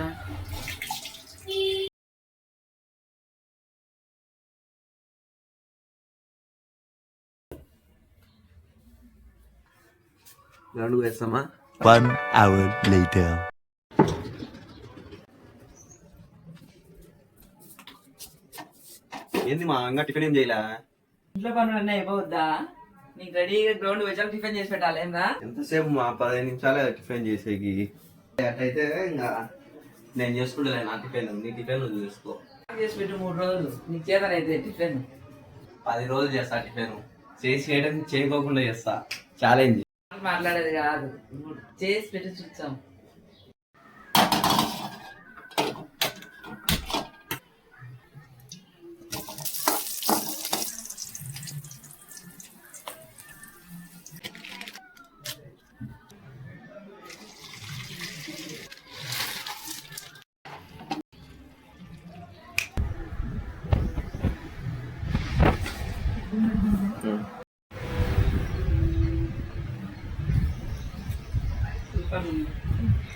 Start. Ground వేస్తామా? 1 hour later. ఏంది మా ఇంకా టిఫిన్ ఏం చేయలే? ఇంట్లో పనులు అన్నీ అయిపోవద్దా? నీకు రెడీగా గ్రౌండ్ వచ్చాక టిఫిన్ చేసి పెట్టాలి ఏమరా? ఎంతసేపు మా 15 నిమిషాలే టిఫిన్ చేసేకి. అట్లయితే ఇంకా నేను చేసుకుంటలే నా టిఫిన్. నీ టిఫిన్ నువ్వు చేసుకో. చేసి పెట్టు 3 రోజులు నీకు చేతనైతే టిఫిన్. 10 రోజులు చేస్తా టిఫిన్. చేయడం చేయకోకుండా చేస్తా. ఛాలెంజ్. మాట్లాడేది కాదు, చేసి పెట్టి చూస్తాం.